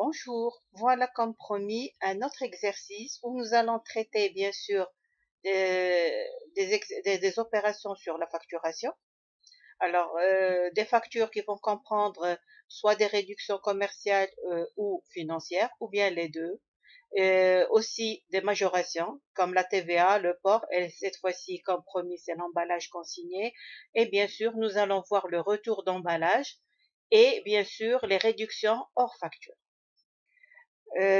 Bonjour, voilà comme promis un autre exercice où nous allons traiter bien sûr des opérations sur la facturation. Alors, des factures qui vont comprendre soit des réductions commerciales ou financières, ou bien les deux. Aussi des majorations comme la TVA, le port, et cette fois-ci, comme promis, c'est l'emballage consigné. Et bien sûr, nous allons voir le retour d'emballage et bien sûr les réductions hors facture.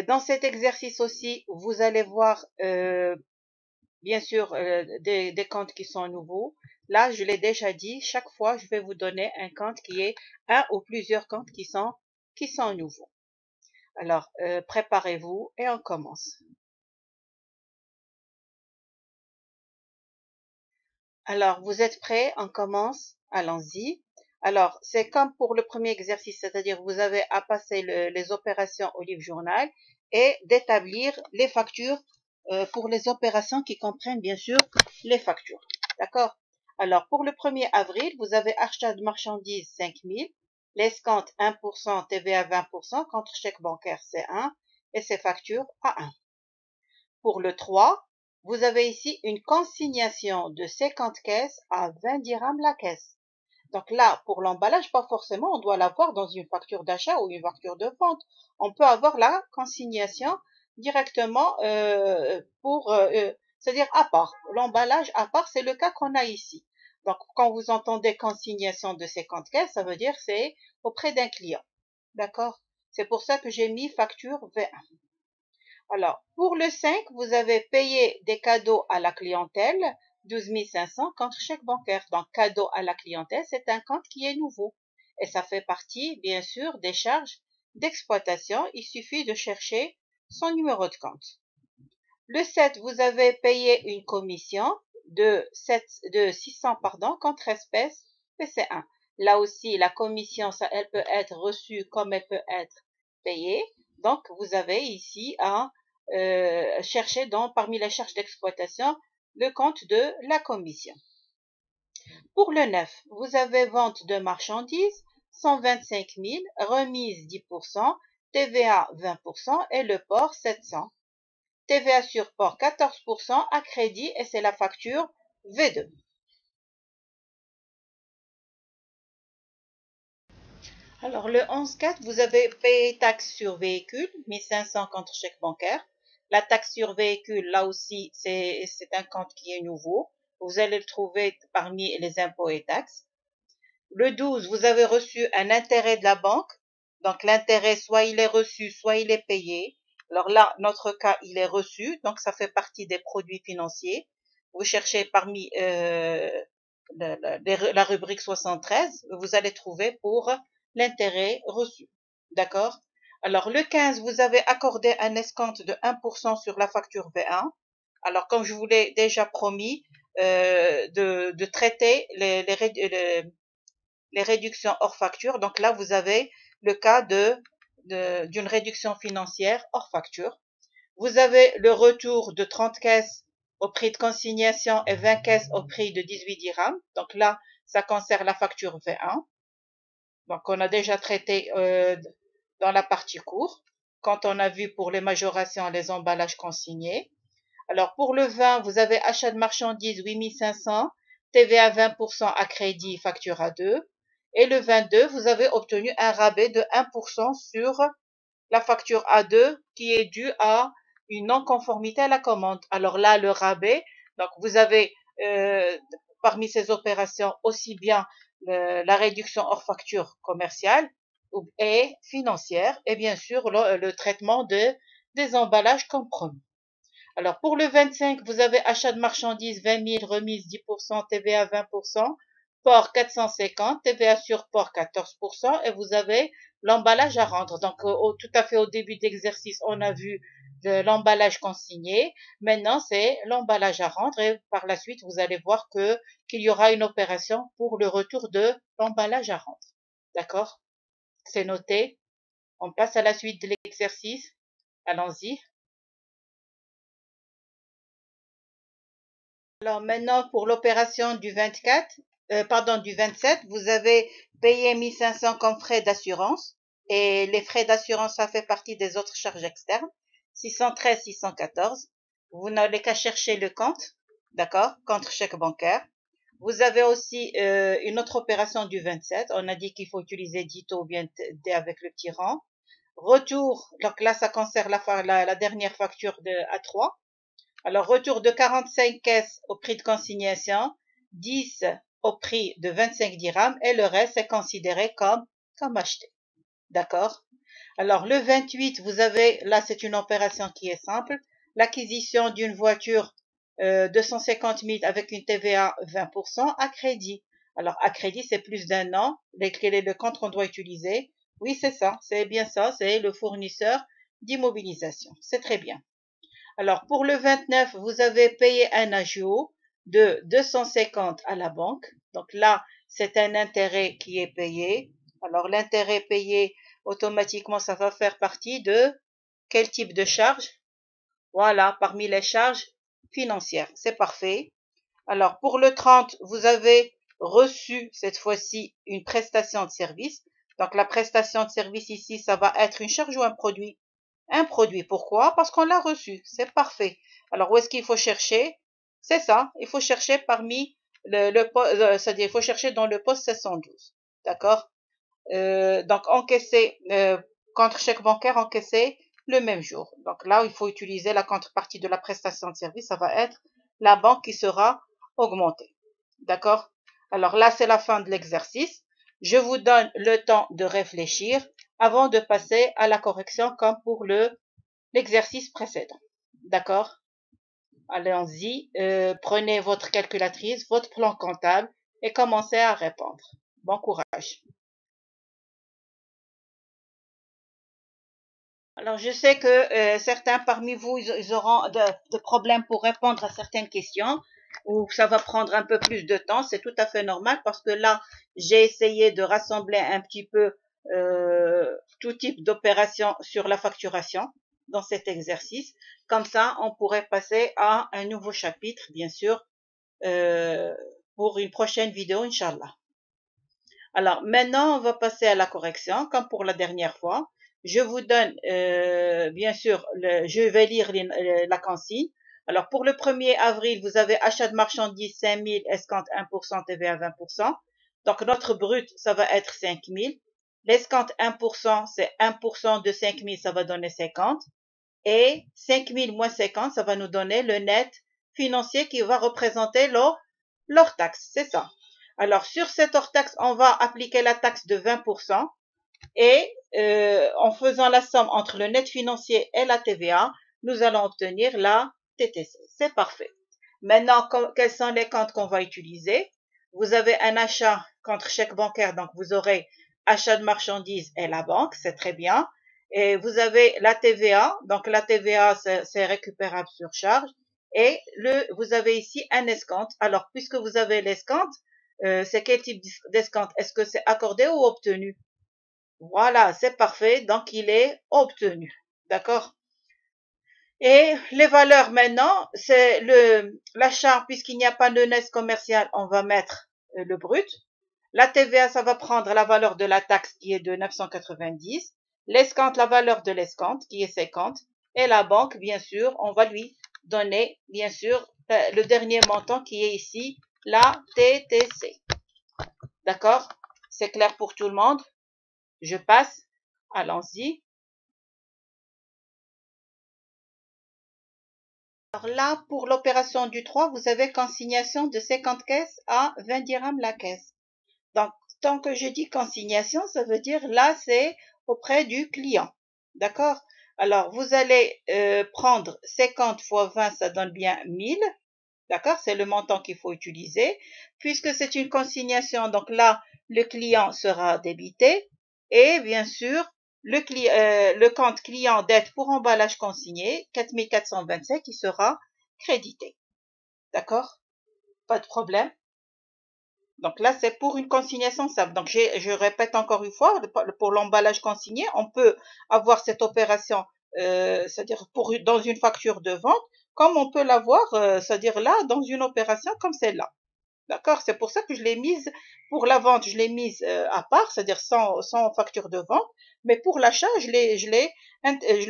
Dans cet exercice aussi, vous allez voir bien sûr des comptes qui sont nouveaux. Là, je l'ai déjà dit, chaque fois, je vais vous donner un compte qui est un ou plusieurs comptes qui sont nouveaux. Alors, préparez-vous et on commence. Alors, vous êtes prêts? On commence. Allons-y. Alors, c'est comme pour le premier exercice, c'est-à-dire vous avez à passer les opérations au livre journal et d'établir les factures pour les opérations qui comprennent bien sûr les factures. D'accord? Alors, pour le 1er avril, vous avez achat de marchandises 5 000, l'escompte 1%, TVA 20%, contre chèque bancaire c'est 1 et ses factures à 1. Pour le 3, vous avez ici une consignation de 50 caisses à 20 dirhams la caisse. Donc là, pour l'emballage, pas forcément, on doit l'avoir dans une facture d'achat ou une facture de vente. On peut avoir la consignation directement c'est-à-dire à part. L'emballage à part, c'est le cas qu'on a ici. Donc, quand vous entendez consignation de 50 caisses, ça veut dire c'est auprès d'un client. D'accord? C'est pour ça que j'ai mis facture V1. Alors, pour le 5, vous avez payé des cadeaux à la clientèle, 12 500 contre chèque bancaire. Donc, cadeau à la clientèle, c'est un compte qui est nouveau. Et ça fait partie, bien sûr, des charges d'exploitation. Il suffit de chercher son numéro de compte. Le 7, vous avez payé une commission de 600 contre espèce PC1. Là aussi, la commission, ça, elle peut être reçue comme elle peut être payée. Donc, vous avez ici à chercher parmi les charges d'exploitation le compte de la commission. Pour le 9, vous avez vente de marchandises, 125 000, remise 10%, TVA 20% et le port 700. TVA sur port 14% à crédit et c'est la facture V2. Alors le 11-4, vous avez payé taxe sur véhicule, 1500 contre chèque bancaire. La taxe sur véhicule, là aussi, c'est un compte qui est nouveau. Vous allez le trouver parmi les impôts et taxes. Le 12, vous avez reçu un intérêt de la banque. Donc l'intérêt, soit il est reçu, soit il est payé. Alors là, notre cas, il est reçu. Donc ça fait partie des produits financiers. Vous cherchez parmi la rubrique 73, vous allez trouver pour l'intérêt reçu. D'accord? Alors le 15, vous avez accordé un escompte de 1% sur la facture V1. Alors comme je vous l'ai déjà promis, de traiter les réductions hors facture. Donc là, vous avez le cas d'une réduction financière hors facture. Vous avez le retour de 30 caisses au prix de consignation et 20 caisses au prix de 18 dirhams. Donc là, ça concerne la facture V1. Donc on a déjà traité dans la partie cours, quand on a vu pour les majorations les emballages consignés. Alors pour le 20, vous avez achat de marchandises 8 500, TVA 20% à crédit, facture à 2. Et le 22, vous avez obtenu un rabais de 1% sur la facture A2 qui est due à une non-conformité à la commande. Alors là, le rabais, donc vous avez parmi ces opérations aussi bien la réduction hors facture commerciale et financière et bien sûr le traitement des emballages comme promis. Alors pour le 25, vous avez achat de marchandises 20 000, remise 10%, TVA 20%, port 450, TVA sur port 14% et vous avez l'emballage à rendre. Donc tout à fait au début d'exercice, on a vu l'emballage consigné. Maintenant, c'est l'emballage à rendre et par la suite, vous allez voir qu'il y aura une opération pour le retour de l'emballage à rendre. D'accord? C'est noté. On passe à la suite de l'exercice. Allons-y. Alors maintenant, pour l'opération du 24, du 27, vous avez payé 1500 comme frais d'assurance et les frais d'assurance, ça fait partie des autres charges externes. 613, 614. Vous n'allez qu'à chercher le compte, d'accord, contre chèque bancaire. Vous avez aussi une autre opération du 27. On a dit qu'il faut utiliser Dito ou bien D avec le petit rang. Retour, donc là, ça concerne la dernière facture de A3. Alors, retour de 45 caisses au prix de consignation, 10 au prix de 25 dirhams et le reste est considéré comme acheté. D'accord? Alors, le 28, vous avez, là, c'est une opération qui est simple, l'acquisition d'une voiture 250 000 avec une TVA 20% à crédit. Alors, à crédit, c'est plus d'un an. Quel est le compte qu'on doit utiliser? Oui, c'est ça, c'est bien ça, c'est le fournisseur d'immobilisation. C'est très bien. Alors, pour le 29, vous avez payé un agiot de 250 à la banque. Donc là, c'est un intérêt qui est payé. Alors, l'intérêt payé, automatiquement, ça va faire partie de quel type de charge? Voilà, parmi les charges financières. C'est parfait. Alors, pour le 30, vous avez reçu cette fois-ci une prestation de service. Donc, la prestation de service ici, ça va être une charge ou un produit? Un produit. Pourquoi? Parce qu'on l'a reçu. C'est parfait. Alors, où est-ce qu'il faut chercher? C'est ça. Il faut chercher parmi c'est-à-dire, il faut chercher dans le poste 712. D'accord? Donc, encaisser, contre chèque bancaire encaissé le même jour. Donc là, il faut utiliser la contrepartie de la prestation de service. Ça va être la banque qui sera augmentée. D'accord? Alors là, c'est la fin de l'exercice. Je vous donne le temps de réfléchir avant de passer à la correction comme pour l'exercice précédent. D'accord? Allons-y. Prenez votre calculatrice, votre plan comptable et commencez à répondre. Bon courage. Alors, je sais que certains parmi vous, ils auront de problèmes pour répondre à certaines questions ou ça va prendre un peu plus de temps. C'est tout à fait normal parce que là, j'ai essayé de rassembler un petit peu tout type d'opération sur la facturation dans cet exercice. Comme ça, on pourrait passer à un nouveau chapitre, bien sûr, pour une prochaine vidéo, Inch'Allah. Alors, maintenant, on va passer à la correction, comme pour la dernière fois. Je vous donne, bien sûr, je vais lire la consigne. Alors, pour le 1er avril, vous avez achat de marchandises 5 000, escompte 1%, TVA 20%. Donc, notre brut, ça va être 5 000. L'escompte 1%, c'est 1% de 5 000, ça va donner 50. Et 5 000 moins 50, ça va nous donner le net financier qui va représenter leur taxe. C'est ça. Alors, sur cette hors-taxe, on va appliquer la taxe de 20% et en faisant la somme entre le net financier et la TVA, nous allons obtenir la TTC. C'est parfait. Maintenant, quels sont les comptes qu'on va utiliser? Vous avez un achat contre chèque bancaire, donc vous aurez achat de marchandises et la banque, c'est très bien. Et vous avez la TVA, donc la TVA, c'est récupérable sur charge. Et vous avez ici un escompte. Alors, puisque vous avez l'escompte, c'est quel type d'escompte? Est-ce que c'est accordé ou obtenu? Voilà, c'est parfait. Donc, il est obtenu. D'accord? Et les valeurs maintenant, c'est l'achat, puisqu'il n'y a pas de net commercial, on va mettre le brut. La TVA, ça va prendre la valeur de la taxe qui est de 990. L'escompte, la valeur de l'escompte qui est 50. Et la banque, bien sûr, on va lui donner, bien sûr, le dernier montant qui est ici, la TTC. D'accord? C'est clair pour tout le monde? Je passe. Allons-y. Alors là, pour l'opération du 3, vous avez consignation de 50 caisses à 20 dirhams la caisse. Donc, tant que je dis consignation, ça veut dire là, c'est auprès du client. D'accord? Alors, vous allez prendre 50 fois 20, ça donne bien 1000. D'accord? C'est le montant qu'il faut utiliser. Puisque c'est une consignation, donc là, le client sera débité. Et bien sûr, le compte client dette pour emballage consigné, 4425, qui sera crédité. D'accord? Pas de problème. Donc là, c'est pour une consignation simple. Donc, je répète encore une fois, pour l'emballage consigné, on peut avoir cette opération, c'est-à-dire dans une facture de vente, comme on peut l'avoir, c'est-à-dire là, dans une opération comme celle-là. D'accord? C'est pour ça que je l'ai mise, pour la vente, je l'ai mise à part, c'est-à-dire sans facture de vente, mais pour l'achat, je l'ai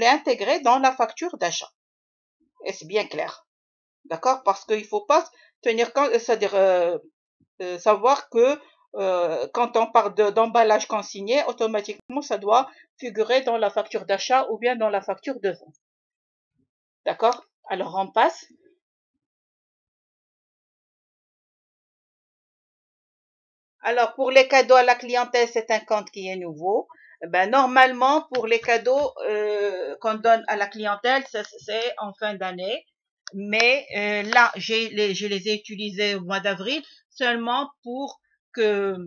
intégré dans la facture d'achat. Et c'est bien clair. D'accord? Parce qu'il faut pas tenir compte, c'est-à-dire savoir que quand on parle d'emballage consigné, automatiquement, ça doit figurer dans la facture d'achat ou bien dans la facture de vente. D'accord? Alors, on passe. Alors, pour les cadeaux à la clientèle, c'est un compte qui est nouveau. Ben, normalement, pour les cadeaux qu'on donne à la clientèle, c'est en fin d'année. Mais là, je les ai utilisés au mois d'avril seulement pour que,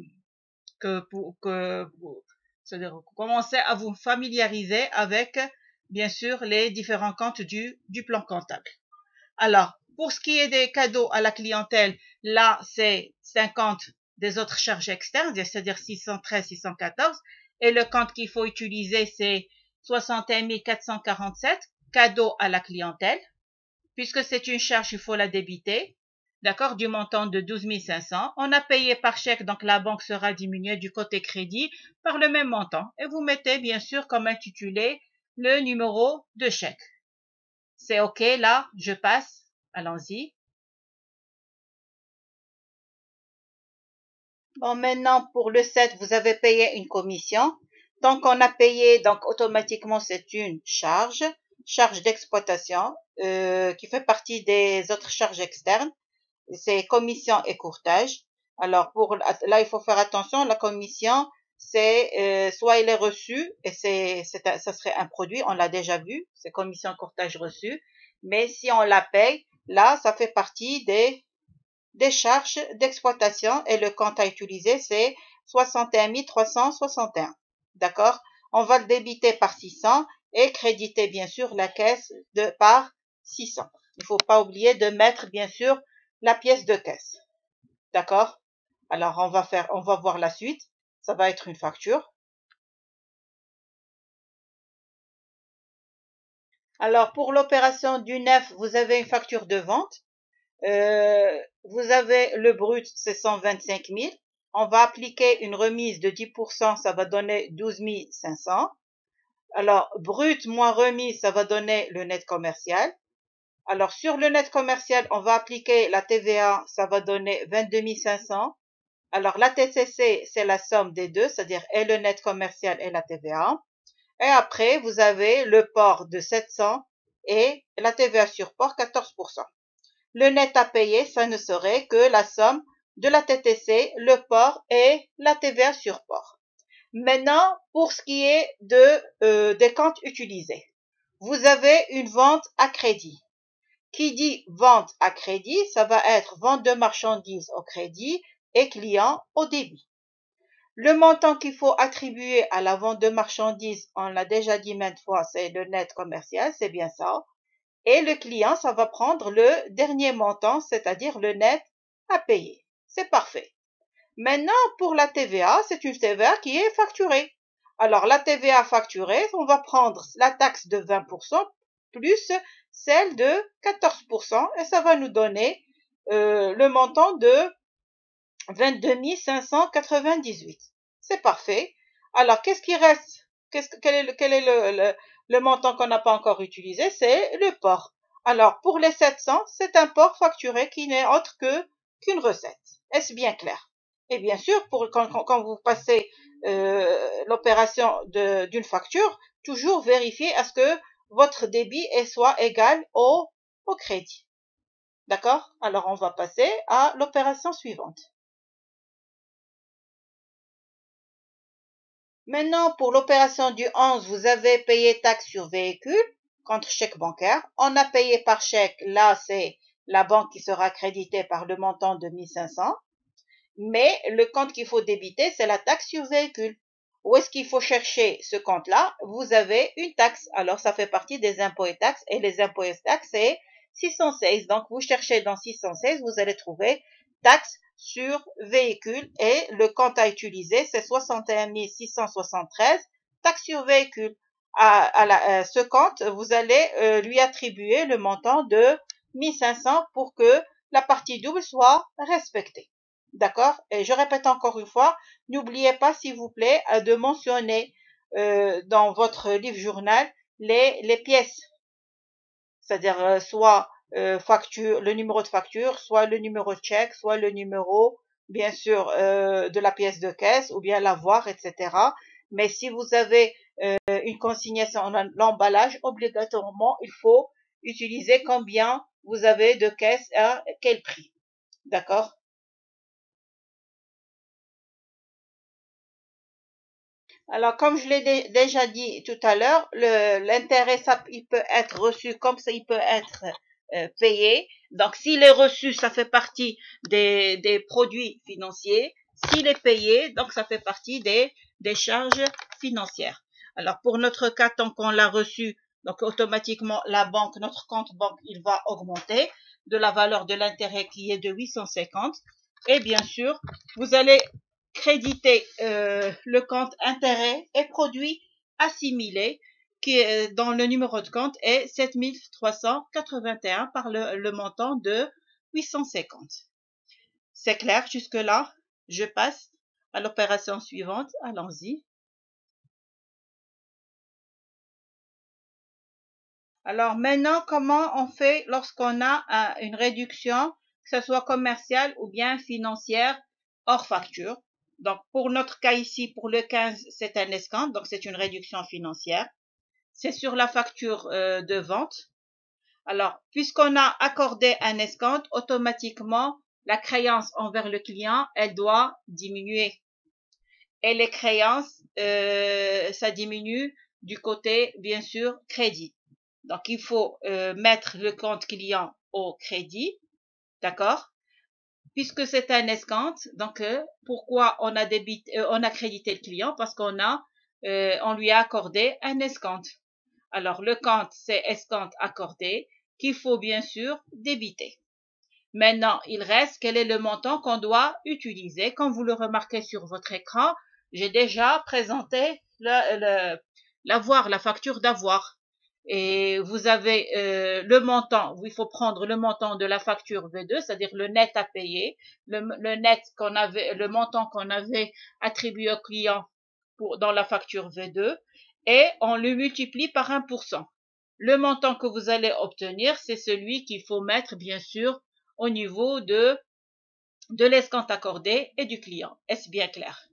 c'est-à-dire commencer à vous familiariser avec, bien sûr, les différents comptes du plan comptable. Alors, pour ce qui est des cadeaux à la clientèle, là, c'est 50 des autres charges externes, c'est-à-dire 613, 614. Et le compte qu'il faut utiliser, c'est 61 447, cadeaux à la clientèle. Puisque c'est une charge, il faut la débiter. D'accord, du montant de 12 500. On a payé par chèque, donc la banque sera diminuée du côté crédit par le même montant. Et vous mettez, bien sûr, comme intitulé, le numéro de chèque. C'est OK, là, je passe. Allons-y. Bon, maintenant, pour le 7, vous avez payé une commission. Donc, on a payé, donc automatiquement, c'est une charge d'exploitation qui fait partie des autres charges externes. C'est commission et courtage. Alors, là, il faut faire attention. La commission, c'est soit il est reçu, et ça serait un produit, on l'a déjà vu, c'est commission courtage reçu. Mais si on la paye, là, ça fait partie des charges d'exploitation et le compte à utiliser, c'est 61 361. D'accord? On va le débiter par 600 et créditer, bien sûr, la caisse par 600. Il ne faut pas oublier de mettre, bien sûr, la pièce de caisse. D'accord? Alors, on va voir la suite. Ça va être une facture. Alors, pour l'opération du 9, vous avez une facture de vente. Vous avez le brut, c'est 125 000. On va appliquer une remise de 10%, ça va donner 12 500. Alors, brut moins remise, ça va donner le net commercial. Alors, sur le net commercial, on va appliquer la TVA, ça va donner 22 500. Alors, la TCC, c'est la somme des deux, c'est-à-dire et le net commercial et la TVA. Et après, vous avez le port de 700 et la TVA sur port 14%. Le net à payer, ça ne serait que la somme de la TTC, le port et la TVA sur port. Maintenant, pour ce qui est des comptes utilisés, vous avez une vente à crédit. Qui dit vente à crédit, ça va être vente de marchandises au crédit et client au débit. Le montant qu'il faut attribuer à la vente de marchandises, on l'a déjà dit maintes fois, c'est le net commercial, c'est bien ça. Et le client, ça va prendre le dernier montant, c'est-à-dire le net à payer. C'est parfait. Maintenant, pour la TVA, c'est une TVA qui est facturée. Alors, la TVA facturée, on va prendre la taxe de 20% plus celle de 14% et ça va nous donner le montant de 22 598. C'est parfait. Alors, qu'est-ce qui reste? Quel est le montant qu'on n'a pas encore utilisé? C'est le port. Alors, pour les 700, c'est un port facturé qui n'est autre qu'une recette. Est-ce bien clair? Et bien sûr, quand vous passez l'opération d'une facture, toujours vérifier à ce que votre débit soit égal au crédit. D'accord? Alors, on va passer à l'opération suivante. Maintenant, pour l'opération du 11, vous avez payé taxe sur véhicule contre chèque bancaire. On a payé par chèque. Là, c'est la banque qui sera créditée par le montant de 1500. Mais le compte qu'il faut débiter, c'est la taxe sur véhicule. Où est-ce qu'il faut chercher ce compte-là? Vous avez une taxe. Alors, ça fait partie des impôts et taxes. Et les impôts et taxes, c'est 616. Donc, vous cherchez dans 616, vous allez trouver taxe sur véhicule. Et le compte à utiliser, c'est 61 673, taxe sur véhicule. Ce compte, vous allez lui attribuer le montant de 1500 pour que la partie double soit respectée. D'accord? Et je répète encore une fois, n'oubliez pas, s'il vous plaît, de mentionner dans votre livre journal les pièces, c'est-à-dire soit facture, le numéro de facture, soit le numéro de chèque, soit le numéro, bien sûr, de la pièce de caisse, ou bien l'avoir, etc. Mais si vous avez une consignation en l'emballage, obligatoirement, il faut utiliser combien vous avez de caisses à quel prix. D'accord? Alors, comme je l'ai déjà dit tout à l'heure, l'intérêt, ça, il peut être reçu comme ça, il peut être payé. Donc, s'il est reçu, ça fait partie des produits financiers. S'il est payé, donc ça fait partie des charges financières. Alors, pour notre cas, tant qu'on l'a reçu, donc automatiquement, la banque, notre compte banque, il va augmenter de la valeur de l'intérêt qui est de 850. Et bien sûr, vous allez créditer le compte intérêt et produits assimilés qui est, dans le numéro de compte est 7381 par le montant de 850. C'est clair jusque-là? Je passe à l'opération suivante. Allons-y. Alors maintenant, comment on fait lorsqu'on a une réduction, que ce soit commerciale ou bien financière, hors facture? Donc pour notre cas ici, pour le 15, c'est un escompte, donc c'est une réduction financière. C'est sur la facture de vente. Alors, puisqu'on a accordé un escompte, automatiquement, la créance envers le client, elle doit diminuer. Et les créances, ça diminue du côté, bien sûr, crédit. Donc, il faut mettre le compte client au crédit, d'accord? Puisque c'est un escompte, donc pourquoi on a crédité le client? Parce on lui a accordé un escompte. Alors, le compte, c'est escompte accordé qu'il faut bien sûr débiter. Maintenant, il reste quel est le montant qu'on doit utiliser. Comme vous le remarquez sur votre écran, j'ai déjà présenté l'avoir, la facture d'avoir. Et vous avez le montant, il faut prendre le montant de la facture V2, c'est-à-dire le net à payer, le net qu'on avait, le montant qu'on avait attribué au client dans la facture V2, et on le multiplie par 1%. Le montant que vous allez obtenir, c'est celui qu'il faut mettre, bien sûr, au niveau de l'escompte accordé et du client. Est-ce bien clair?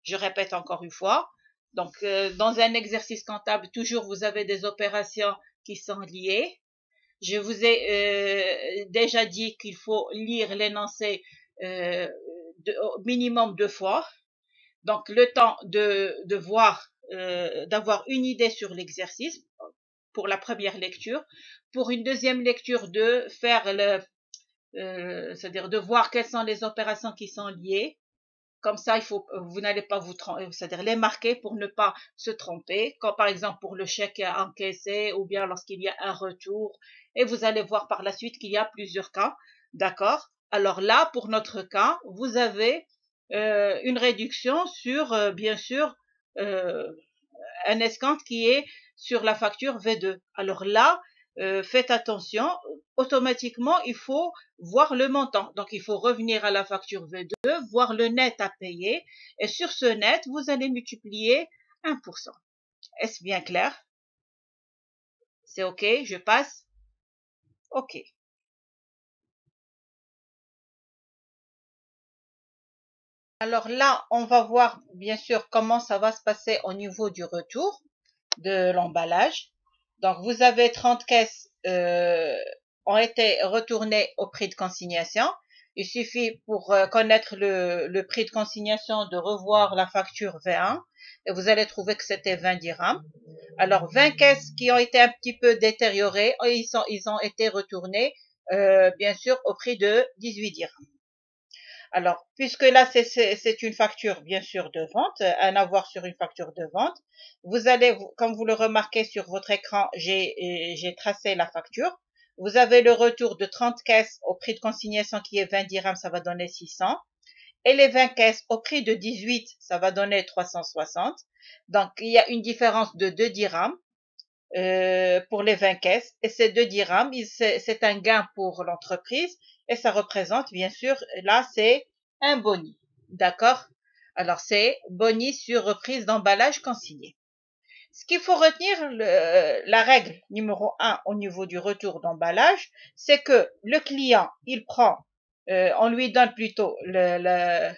Je répète encore une fois. Donc, dans un exercice comptable, toujours vous avez des opérations qui sont liées. Je vous ai déjà dit qu'il faut lire l'énoncé au minimum 2 fois. Donc, le temps de voir, d'avoir une idée sur l'exercice pour la première lecture. Pour une deuxième lecture, de faire c'est-à-dire de voir quelles sont les opérations qui sont liées. Comme ça, vous n'allez pas vous tromper, c'est-à-dire les marquer pour ne pas se tromper. Comme par exemple pour le chèque encaissé ou bien lorsqu'il y a un retour. Et vous allez voir par la suite qu'il y a plusieurs cas. D'accord? Alors là, pour notre cas, vous avez une réduction sur, bien sûr, euh, un escompte qui est sur la facture V2. Alors là, faites attention, automatiquement, il faut voir le montant. Donc, il faut revenir à la facture V2, voir le net à payer. Et sur ce net, vous allez multiplier 1%. Est-ce bien clair? C'est OK? Je passe? OK. Alors là, on va voir bien sûr comment ça va se passer au niveau du retour de l'emballage. Donc, vous avez 30 caisses ont été retournées au prix de consignation. Il suffit pour connaître le prix de consignation de revoir la facture V1 et vous allez trouver que c'était 20 dirhams. Alors, 20 caisses qui ont été un petit peu détériorées, ils ont été retournés, bien sûr, au prix de 18 dirhams. Alors, puisque là, c'est une facture, bien sûr, de vente, un avoir sur une facture de vente, vous allez, comme vous le remarquez sur votre écran, j'ai tracé la facture. Vous avez le retour de 30 caisses au prix de consignation qui est 20 dirhams, ça va donner 600. Et les 20 caisses au prix de 18, ça va donner 360. Donc, il y a une différence de 2 dirhams pour les 20 caisses. Et ces 2 dirhams, c'est un gain pour l'entreprise. Et ça représente, bien sûr, là, c'est un boni. D'accord? Alors, c'est boni sur reprise d'emballage consigné. Ce qu'il faut retenir, la règle numéro 1 au niveau du retour d'emballage, c'est que le client, il prend, on lui donne plutôt le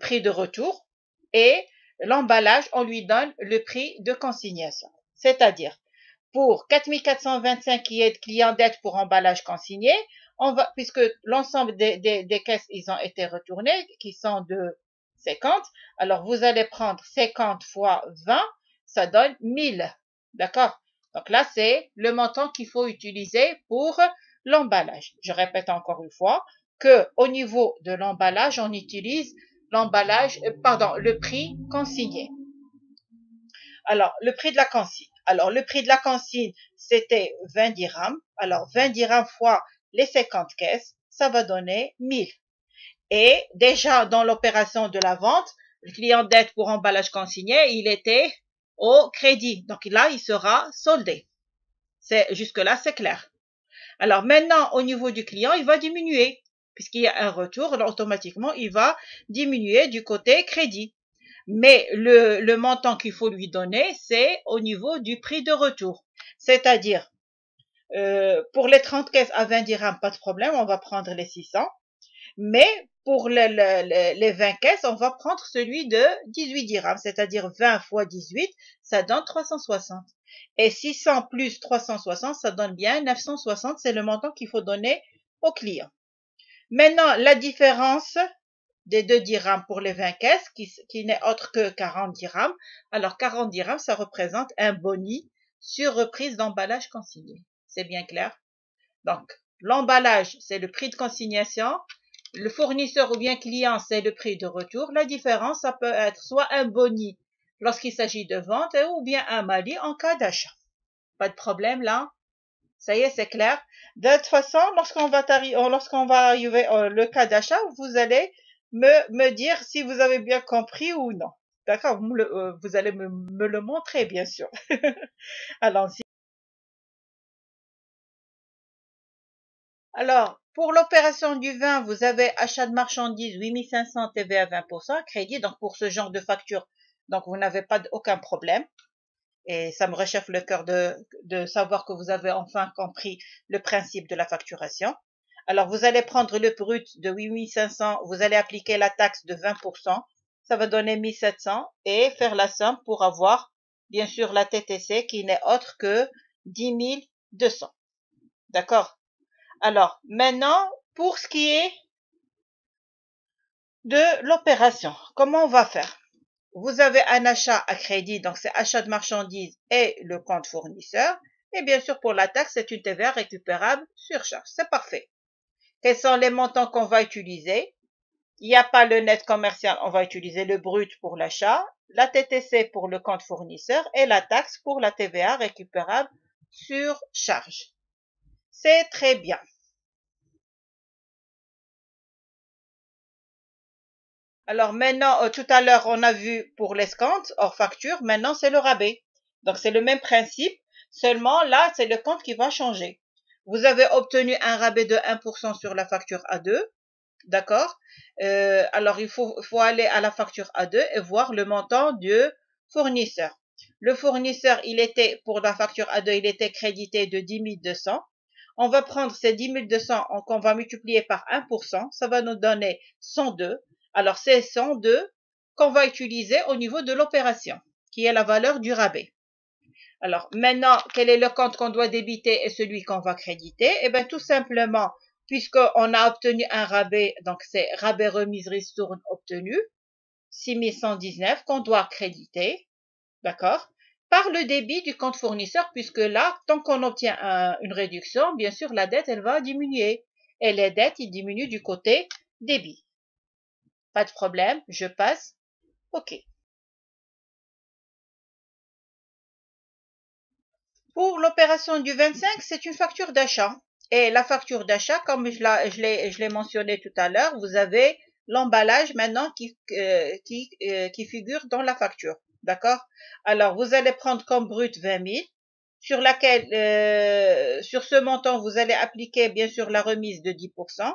prix de retour et l'emballage, on lui donne le prix de consignation. C'est-à-dire, pour 4425 qui est client d'aide pour emballage consigné, puisque l'ensemble des caisses, ils ont été retournés, qui sont de 50, alors vous allez prendre 50 fois 20, ça donne 1000. D'accord? Donc là, c'est le montant qu'il faut utiliser pour l'emballage. Je répète encore une fois que au niveau de l'emballage, on utilise le prix consigné. Alors, le prix de la consigne. Alors, le prix de la consigne, c'était 20 dirhams. Alors, 20 dirhams fois les 50 caisses, ça va donner 1000. Et déjà, dans l'opération de la vente, le client d'aide pour emballage consigné, il était au crédit. Donc là, il sera soldé. Jusque-là, c'est clair. Alors maintenant, au niveau du client, il va diminuer. Puisqu'il y a un retour, automatiquement, il va diminuer du côté crédit. Mais le montant qu'il faut lui donner, c'est au niveau du prix de retour. C'est-à-dire, pour les 30 caisses à 20 dirhams, pas de problème, on va prendre les 600. Mais pour les 20 caisses, on va prendre celui de 18 dirhams, c'est-à-dire 20 fois 18, ça donne 360. Et 600 plus 360, ça donne bien 960, c'est le montant qu'il faut donner au client. Maintenant, la différence des 2 dirhams pour les 20 caisses, qui n'est autre que 40 dirhams. Alors, 40 dirhams, ça représente un boni sur reprise d'emballage consigné. C'est bien clair? Donc, l'emballage, c'est le prix de consignation. Le fournisseur ou bien client, c'est le prix de retour. La différence, ça peut être soit un boni lorsqu'il s'agit de vente ou bien un mali en cas d'achat. Pas de problème là? Ça y est, c'est clair. De toute façon, lorsqu'on va arriver le cas d'achat, vous allez me dire si vous avez bien compris ou non. D'accord? Vous allez me le montrer, bien sûr. Allons-y. Alors, pour l'opération du vin, vous avez achat de marchandises 8500 TVA 20%, crédit, donc pour ce genre de facture, donc vous n'avez pas aucun problème. Et ça me réchauffe le cœur de savoir que vous avez enfin compris le principe de la facturation. Alors, vous allez prendre le brut de 8500, vous allez appliquer la taxe de 20%, ça va donner 1700 et faire la somme pour avoir, bien sûr, la TTC qui n'est autre que 10 200. D'accord? Alors, maintenant, pour ce qui est de l'opération, comment on va faire? Vous avez un achat à crédit, donc c'est achat de marchandises et le compte fournisseur. Et bien sûr, pour la taxe, c'est une TVA récupérable sur charge. C'est parfait. Quels sont les montants qu'on va utiliser? Il n'y a pas le net commercial, on va utiliser le brut pour l'achat, la TTC pour le compte fournisseur et la taxe pour la TVA récupérable sur charge. C'est très bien. Alors maintenant, tout à l'heure, on a vu pour l'escompte hors facture. Maintenant, c'est le rabais. Donc, c'est le même principe. Seulement, là, c'est le compte qui va changer. Vous avez obtenu un rabais de 1% sur la facture A2. D'accord? Alors, il faut aller à la facture A2 et voir le montant du fournisseur. Le fournisseur, pour la facture A2, il était crédité de 10 200. On va prendre ces 10 200 qu'on va multiplier par 1%. Ça va nous donner 102. Alors, c'est 102 qu'on va utiliser au niveau de l'opération, qui est la valeur du rabais. Alors, maintenant, quel est le compte qu'on doit débiter et celui qu'on va créditer? Eh bien, tout simplement, puisqu'on a obtenu un rabais, donc c'est rabais remise ristourne obtenu, 6119 qu'on doit créditer, d'accord, par le débit du compte fournisseur, puisque là, tant qu'on obtient une réduction, bien sûr, la dette, elle va diminuer. Et les dettes, ils diminuent du côté débit. Pas de problème, je passe. OK. Pour l'opération du 25, c'est une facture d'achat. Et la facture d'achat, comme je l'ai mentionné tout à l'heure, vous avez l'emballage maintenant qui figure dans la facture. D'accord? Alors, vous allez prendre comme brut 20 000, sur ce montant, vous allez appliquer bien sûr la remise de 10%.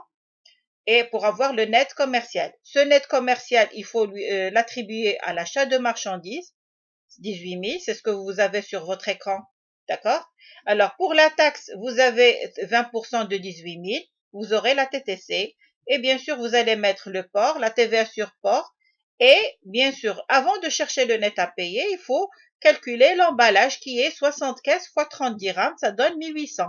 et pour avoir le net commercial. Ce net commercial, il faut l'attribuer à l'achat de marchandises, 18 000, c'est ce que vous avez sur votre écran, d'accord? Alors, pour la taxe, vous avez 20% de 18 000, vous aurez la TTC, et bien sûr, vous allez mettre le port, la TVA sur port, et bien sûr, avant de chercher le net à payer, il faut calculer l'emballage qui est 75 fois 30 dirhams, ça donne 1800.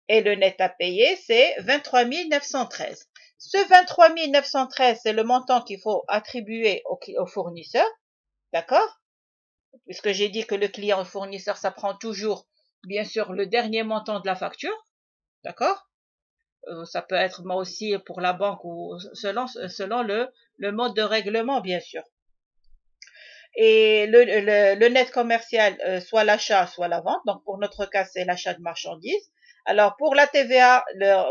Et le net à payer, c'est 23 913. Ce 23 913, c'est le montant qu'il faut attribuer au fournisseur, d'accord? Puisque j'ai dit que le client au fournisseur, ça prend toujours, bien sûr, le dernier montant de la facture, d'accord? Ça peut être moi aussi pour la banque ou selon le mode de règlement, bien sûr. Et le net commercial, soit l'achat, soit la vente. Donc, pour notre cas, c'est l'achat de marchandises. Alors, pour la TVA,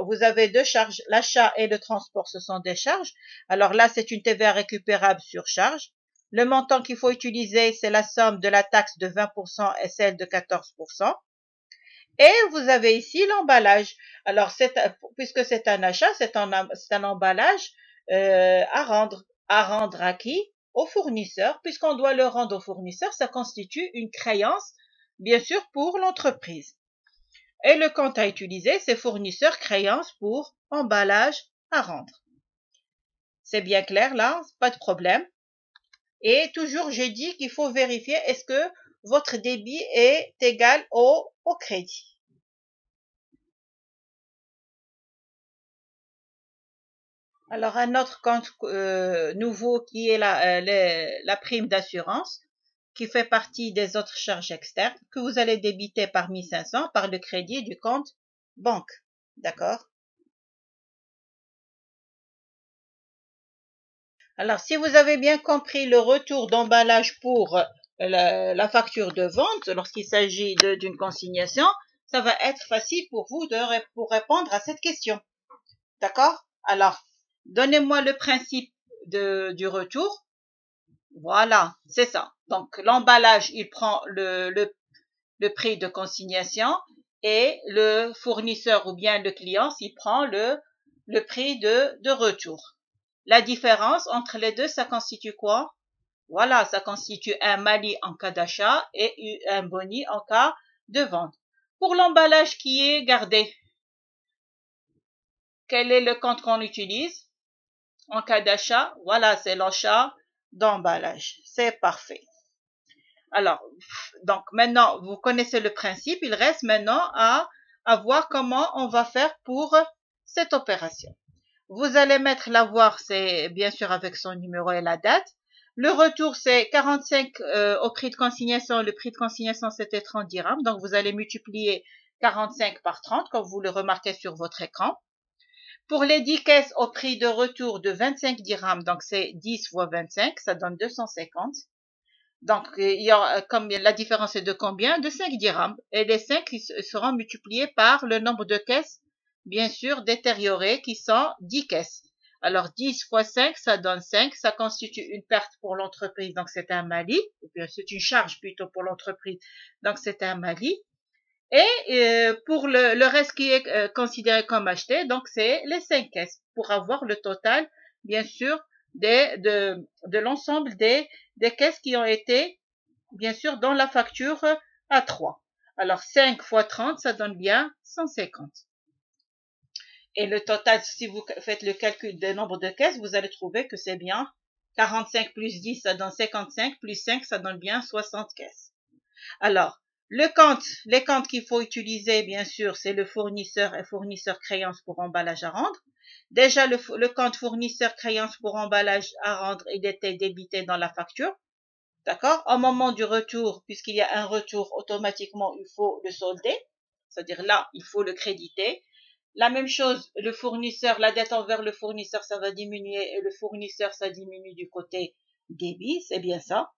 vous avez deux charges. L'achat et le transport, ce sont des charges. Alors là, c'est une TVA récupérable sur charge. Le montant qu'il faut utiliser, c'est la somme de la taxe de 20% et celle de 14%. Et vous avez ici l'emballage. Alors, puisque c'est un achat, c'est un emballage à rendre. À rendre à qui? Au fournisseur. Puisqu'on doit le rendre au fournisseur, ça constitue une créance, bien sûr, pour l'entreprise. Et le compte à utiliser, c'est fournisseur créance pour emballage à rendre. C'est bien clair là, pas de problème. Et toujours, j'ai dit qu'il faut vérifier est-ce que votre débit est égal au crédit. Alors, un autre compte nouveau qui est la prime d'assurance, qui fait partie des autres charges externes, que vous allez débiter par 1500 par le crédit du compte banque. D'accord? Alors, si vous avez bien compris le retour d'emballage pour la facture de vente, lorsqu'il s'agit d'une consignation, ça va être facile pour vous pour répondre à cette question. D'accord? Alors, donnez-moi le principe du retour. Voilà, c'est ça. Donc, l'emballage, il prend le prix de consignation et le fournisseur ou bien le client, il prend le prix de retour. La différence entre les deux, ça constitue quoi? Voilà, ça constitue un mali en cas d'achat et un boni en cas de vente. Pour l'emballage qui est gardé, quel est le compte qu'on utilise? En cas d'achat, voilà, c'est l'achat d'emballage. C'est parfait. Alors, donc maintenant, vous connaissez le principe. Il reste maintenant à voir comment on va faire pour cette opération. Vous allez mettre l'avoir, c'est bien sûr avec son numéro et la date. Le retour, c'est 45 au prix de consignation. Le prix de consignation, c'était 30 dirhams. Donc, vous allez multiplier 45 par 30, comme vous le remarquez sur votre écran. Pour les 10 caisses au prix de retour de 25 dirhams, donc c'est 10 fois 25, ça donne 250. Donc, comme la différence est de combien? De 5 dirhams. Et les 5 seront multipliés par le nombre de caisses, bien sûr, détériorées, qui sont 10 caisses. Alors, 10 fois 5, ça donne 5. Ça constitue une perte pour l'entreprise, donc c'est un mali. Ou bien c'est une charge plutôt pour l'entreprise, donc c'est un mali. Et pour le reste qui est considéré comme acheté, donc c'est les 5 caisses. Pour avoir le total, bien sûr, de l'ensemble des caisses qui ont été, bien sûr, dans la facture à 3. Alors, 5 fois 30, ça donne bien 150. Et le total, si vous faites le calcul des nombres de caisses, vous allez trouver que c'est bien 45 plus 10, ça donne 55, plus 5, ça donne bien 60 caisses. Alors, les comptes qu'il faut utiliser, bien sûr, c'est le fournisseur et fournisseur créance pour emballage à rendre. Déjà, le compte fournisseur créance pour emballage à rendre, il était débité dans la facture. D'accord? Au moment du retour, puisqu'il y a un retour, automatiquement, il faut le solder. C'est-à-dire là, il faut le créditer. La même chose, le fournisseur, la dette envers le fournisseur, ça va diminuer et le fournisseur, ça diminue du côté débit. C'est bien ça.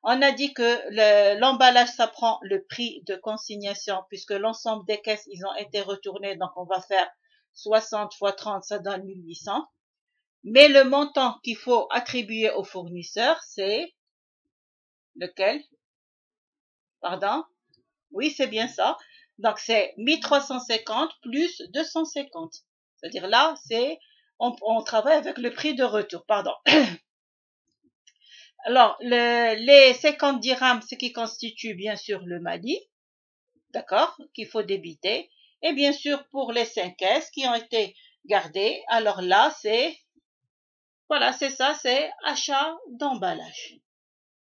On a dit que l'emballage, ça prend le prix de consignation puisque l'ensemble des caisses, ils ont été retournés. Donc, on va faire 60 fois 30, ça donne 1800. Mais le montant qu'il faut attribuer au fournisseur, c'est lequel? Pardon? Oui, c'est bien ça. Donc, c'est 1350 plus 250. C'est-à-dire là, c'est on travaille avec le prix de retour, pardon. Alors, les 50 dirhams, ce qui constitue bien sûr le Mali, d'accord, qu'il faut débiter. Et bien sûr, pour les 5 caisses qui ont été gardées, alors là, voilà, c'est ça, c'est achat d'emballage.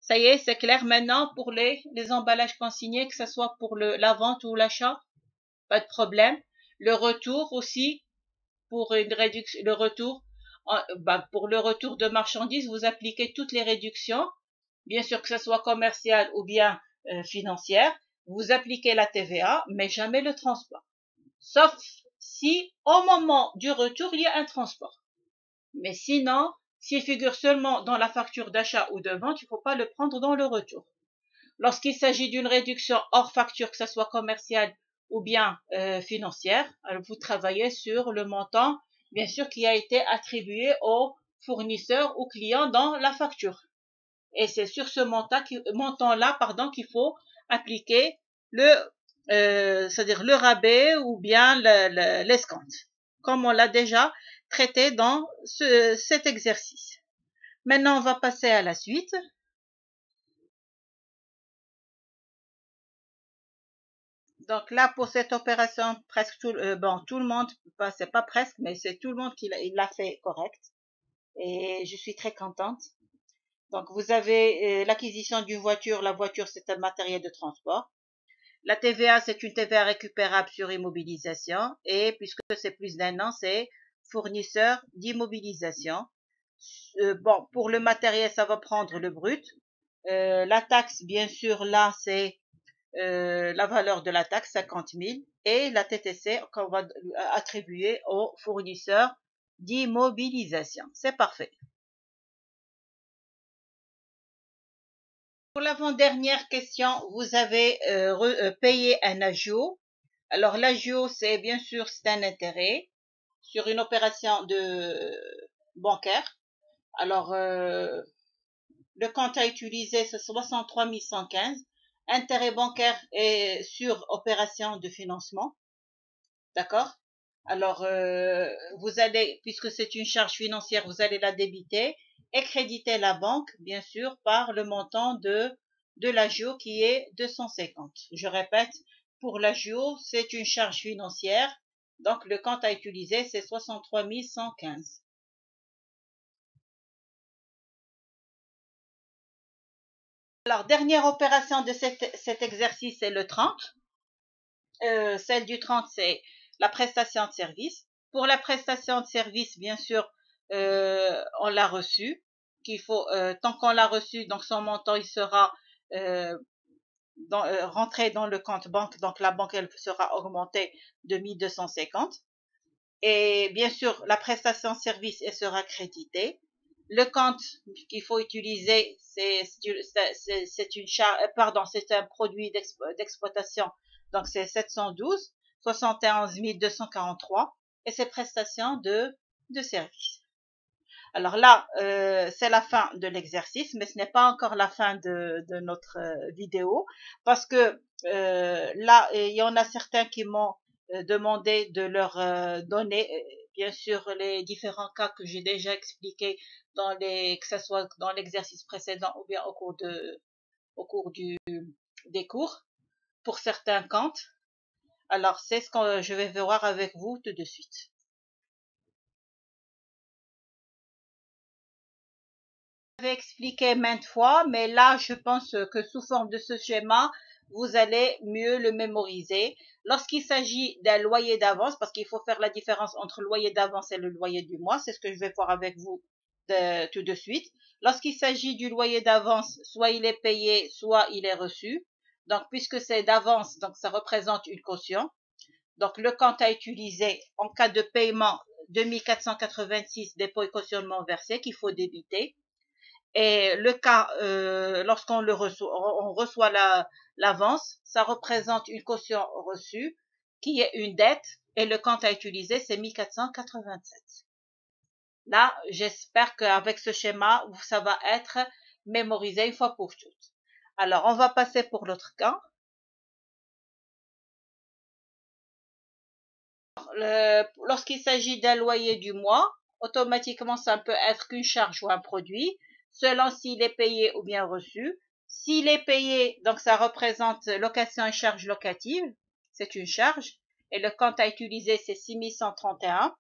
Ça y est, c'est clair maintenant pour les emballages consignés, que ce soit pour la vente ou l'achat, pas de problème. Le retour aussi, pour une réduction, le retour, pour le retour de marchandises, vous appliquez toutes les réductions, bien sûr que ce soit commercial ou bien financière. Vous appliquez la TVA, mais jamais le transport. Sauf si, au moment du retour, il y a un transport. Mais sinon, s'il figure seulement dans la facture d'achat ou de vente, il ne faut pas le prendre dans le retour. Lorsqu'il s'agit d'une réduction hors facture, que ce soit commerciale ou bien financière, alors vous travaillez sur le montant, bien sûr, qui a été attribué au fournisseur ou client dans la facture. Et c'est sur ce montant-là, qu'il faut appliquer c'est-à-dire le rabais ou bien l'escompte, comme on l'a déjà traité dans cet exercice. Maintenant, on va passer à la suite. Donc là, pour cette opération, presque tout le monde, c'est pas presque, mais c'est tout le monde qui l'a fait correct. Et je suis très contente. Donc, vous avez l'acquisition d'une voiture. La voiture, c'est un matériel de transport. La TVA, c'est une TVA récupérable sur immobilisation. Et puisque c'est plus d'1 an, c'est fournisseur d'immobilisation. Bon, pour le matériel, ça va prendre le brut. La taxe, bien sûr, là, c'est la valeur de la taxe, 50 000. Et la TTC qu'on va attribuer au fournisseur d'immobilisation. C'est parfait. Pour l'avant-dernière question, vous avez payé un agio. Alors l'agio, c'est bien sûr, c'est un intérêt sur une opération bancaire. Alors le compte à utiliser, c'est 63 115. Intérêt bancaire est sur opération de financement. D'accord? Alors vous allez, puisque c'est une charge financière, vous allez la débiter et créditer la banque, bien sûr, par le montant de l'agio qui est 250. Je répète, pour l'agio, c'est une charge financière. Donc, le compte à utiliser, c'est 63 115. Alors, dernière opération de cet exercice, c'est le 30. Celle du 30, c'est la prestation de service. Pour la prestation de service, bien sûr, on l'a reçue. Tant qu'on l'a reçue, donc son montant, il sera rentré dans le compte banque. Donc, la banque, elle sera augmentée de 1250. Et bien sûr, la prestation de service, elle sera créditée. Le compte qu'il faut utiliser, c'est un produit d'exploitation. Donc, c'est 712, 71 243 et c'est prestations de service. Alors là, c'est la fin de l'exercice, mais ce n'est pas encore la fin de notre vidéo, parce que là, il y en a certains qui m'ont demandé de leur donner, bien sûr, les différents cas que j'ai déjà expliqués que ce soit dans l'exercice précédent ou bien au cours des cours, pour certains comptes. Alors, c'est ce que je vais voir avec vous tout de suite. J'avais expliqué maintes fois, mais là, je pense que sous forme de ce schéma, vous allez mieux le mémoriser. Lorsqu'il s'agit d'un loyer d'avance, parce qu'il faut faire la différence entre le loyer d'avance et le loyer du mois, c'est ce que je vais voir avec vous tout de suite. Lorsqu'il s'agit du loyer d'avance, soit il est payé, soit il est reçu. Donc, puisque c'est d'avance, donc ça représente une caution. Donc, le compte à utiliser en cas de paiement 2486 dépôt et cautionnement versé qu'il faut débiter. Et le cas, lorsqu'on on reçoit l'avance, ça représente une caution reçue qui est une dette et le compte à utiliser, c'est 1487. Là, j'espère qu'avec ce schéma, ça va être mémorisé une fois pour toutes. Alors, on va passer pour l'autre cas. Lorsqu'il s'agit d'un loyer du mois, automatiquement, ça peut être qu'une charge ou un produit, selon s'il est payé ou bien reçu. S'il est payé, donc ça représente location et charge locative, c'est une charge, et le compte à utiliser, c'est 6131.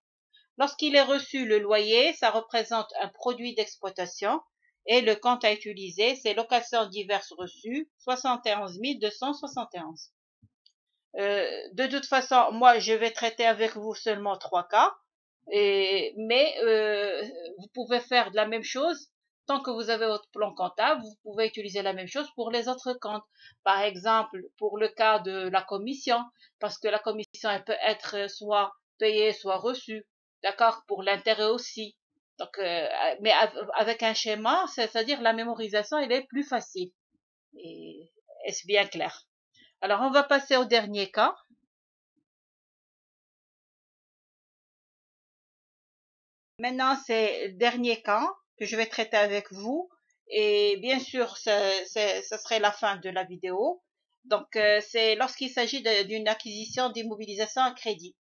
Lorsqu'il est reçu, le loyer, ça représente un produit d'exploitation, et le compte à utiliser, c'est location diverses reçues, 71 271. De toute façon, moi, je vais traiter avec vous seulement 3 cas, mais vous pouvez faire de la même chose. Tant que vous avez votre plan comptable, vous pouvez utiliser la même chose pour les autres comptes. Par exemple, pour le cas de la commission, parce que la commission, elle peut être soit payée, soit reçue. D'accord? Pour l'intérêt aussi. Donc, mais avec un schéma, c'est-à-dire la mémorisation, elle est plus facile. Et est-ce bien clair? Alors, on va passer au dernier cas. Maintenant, c'est le dernier cas que je vais traiter avec vous. Et bien sûr, ça serait la fin de la vidéo. Donc, c'est lorsqu'il s'agit d'une acquisition d'immobilisation à crédit.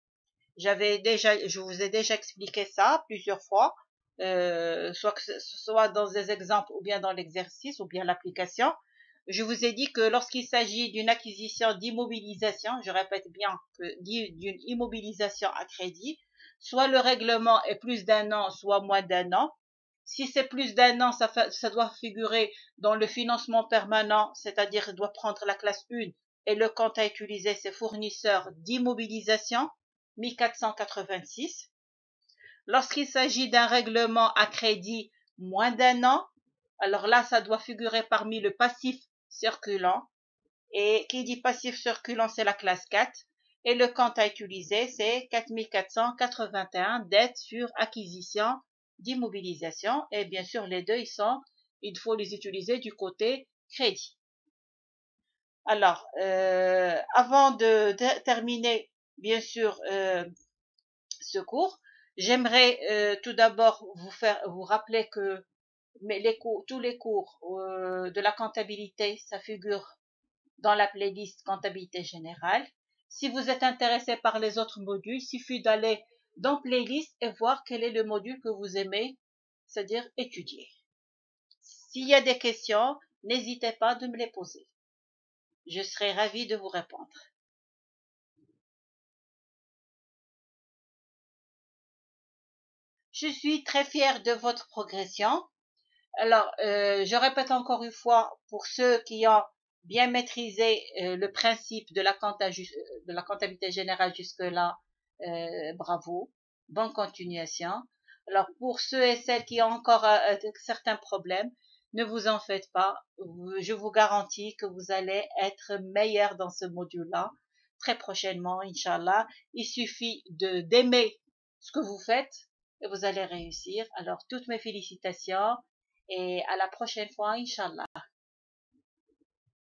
Je vous ai déjà expliqué ça plusieurs fois, soit que ce soit dans des exemples ou bien dans l'exercice ou bien l'application. Je vous ai dit que lorsqu'il s'agit d'une acquisition d'immobilisation, je répète bien que d'une immobilisation à crédit, soit le règlement est plus d'un an, soit moins d'un an. Si c'est plus d'un an, ça doit figurer dans le financement permanent, c'est-à-dire doit prendre la classe 1 et le compte à utiliser ses fournisseurs d'immobilisation, 1486. Lorsqu'il s'agit d'un règlement à crédit moins d'un an, alors là, ça doit figurer parmi le passif circulant. Et qui dit passif circulant, c'est la classe 4. Et le compte à utiliser, c'est 4481, dette sur acquisition d'immobilisation. Et bien sûr, les deux, il faut les utiliser du côté crédit. Alors, avant de terminer, bien sûr, ce cours, j'aimerais tout d'abord vous rappeler que tous les cours de la comptabilité, ça figure dans la playlist comptabilité générale. Si vous êtes intéressé par les autres modules, il suffit d'aller dans playlist et voir quel est le module que vous aimez, c'est-à-dire étudier. S'il y a des questions, n'hésitez pas de me les poser. Je serai ravie de vous répondre. Je suis très fière de votre progression. Alors, je répète encore une fois, pour ceux qui ont bien maîtrisé le principe de la comptabilité générale jusque-là, bravo, bonne continuation. Alors, pour ceux et celles qui ont encore certains problèmes, ne vous en faites pas. Je vous garantis que vous allez être meilleur dans ce module-là très prochainement, Inch'Allah. Il suffit d'aimer ce que vous faites et vous allez réussir. Alors, toutes mes félicitations et à la prochaine fois, Inch'Allah.